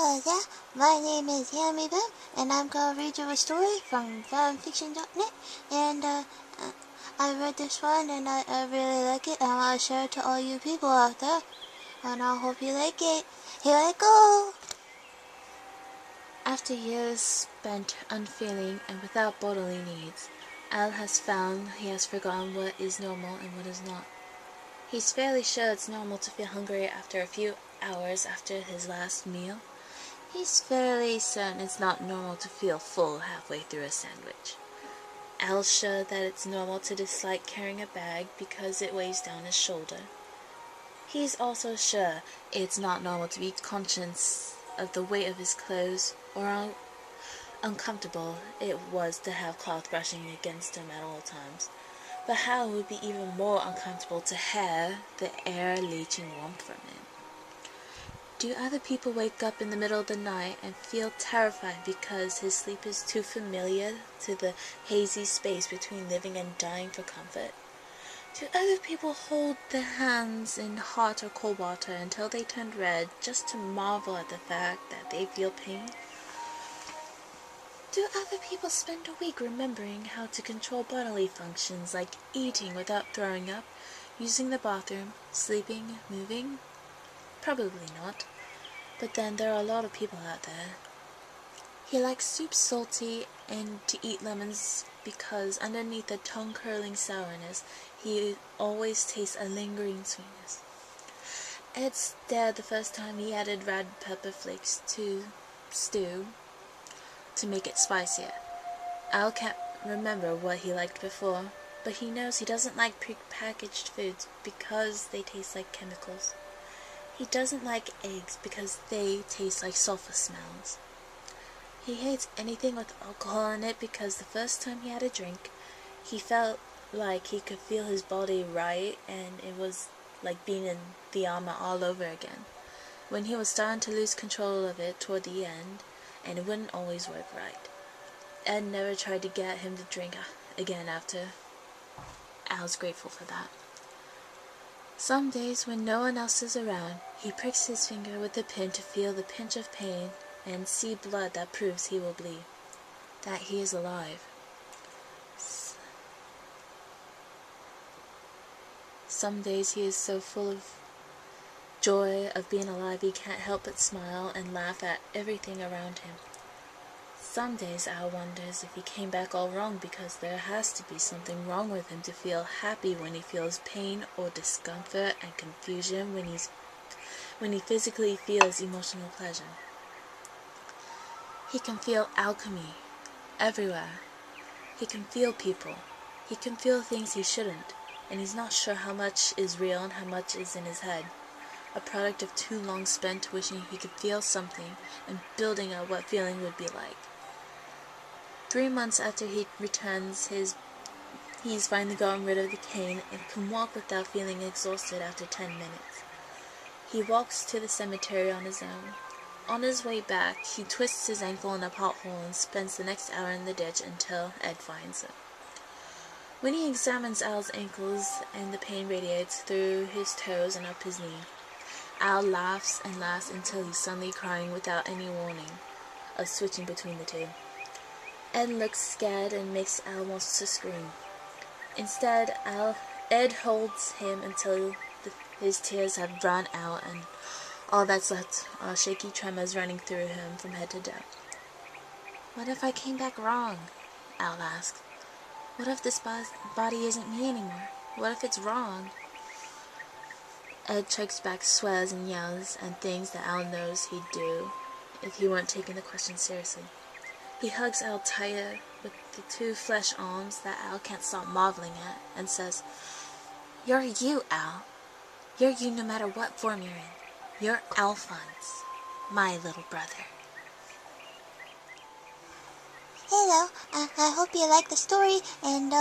Yeah, my name is yLambmie, and I'm gonna read you a story from fanfiction.net, and I read this one, and I really like it, and I want to share it to all you people out there, and I hope you like it. Here I go! After years spent unfeeling and without bodily needs, Al has found he has forgotten what is normal and what is not. He's fairly sure it's normal to feel hungry after a few hours after his last meal. He's fairly certain it's not normal to feel full halfway through a sandwich. Al's sure that it's normal to dislike carrying a bag because it weighs down his shoulder. He's also sure it's not normal to be conscious of the weight of his clothes or how uncomfortable it was to have cloth brushing against him at all times. But how it would be even more uncomfortable to have the air leaching warmth from him. Do other people wake up in the middle of the night and feel terrified because his sleep is too familiar to the hazy space between living and dying for comfort? Do other people hold their hands in hot or cold water until they turn red just to marvel at the fact that they feel pain? Do other people spend a week remembering how to control bodily functions like eating without throwing up, using the bathroom, sleeping, moving? Probably not. But then there are a lot of people out there. He likes soup salty and to eat lemons because underneath the tongue-curling sourness, he always tastes a lingering sweetness. Ed stared the first time he added red pepper flakes to stew to make it spicier. Al can't remember what he liked before, but he knows he doesn't like pre-packaged foods because they taste like chemicals. He doesn't like eggs because they taste like sulfur smells. He hates anything with alcohol in it because the first time he had a drink, he felt like he could feel his body right, and it was like being in the armor all over again. When he was starting to lose control of it toward the end, and it wouldn't always work right. Ed never tried to get him to drink again after. Al's grateful for that. Some days when no one else is around, he pricks his finger with a pin to feel the pinch of pain and see blood that proves he will bleed, that he is alive. Some days he is so full of joy of being alive he can't help but smile and laugh at everything around him. Some days Al wonders if he came back all wrong because there has to be something wrong with him to feel happy when he feels pain or discomfort and confusion when he physically feels emotional pleasure. He can feel alchemy everywhere. He can feel people. He can feel things he shouldn't, and he's not sure how much is real and how much is in his head. A product of too long spent wishing he could feel something and building up what feeling would be like. 3 months after he returns, he's finally gotten rid of the cane and can walk without feeling exhausted after 10 minutes. He walks to the cemetery on his own. On his way back, he twists his ankle in a pothole and spends the next hour in the ditch until Ed finds him. When he examines Al's ankles and the pain radiates through his toes and up his knee, Al laughs and laughs until he's suddenly crying without any warning of switching between the two. Ed looks scared and makes Al want to scream. Instead, Ed holds him until his tears have run out and all that's left are shaky tremors running through him from head to toe. What if I came back wrong? Al asks. What if this body isn't me anymore? What if it's wrong? Ed chokes back swears and yells and things that Al knows he'd do if he weren't taking the question seriously. He hugs Al tighter with the 2 flesh arms that Al can't stop marveling at and says, "You're you, Al. You're you no matter what form you're in. You're Alphonse, my little brother." Hello, I hope you like the story, and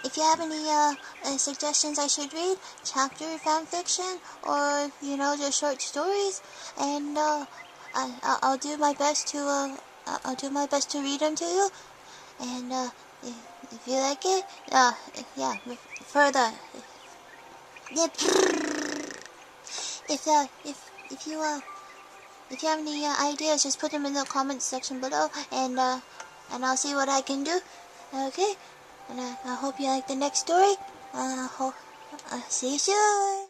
if you have any suggestions I should read, chapter fanfiction, or just short stories, and I'll do my best to read them to you, and if you like it, yeah, for the if you if you have any ideas, just put them in the comments section below, and I'll see what I can do. Okay, and I hope you like the next story. See you soon.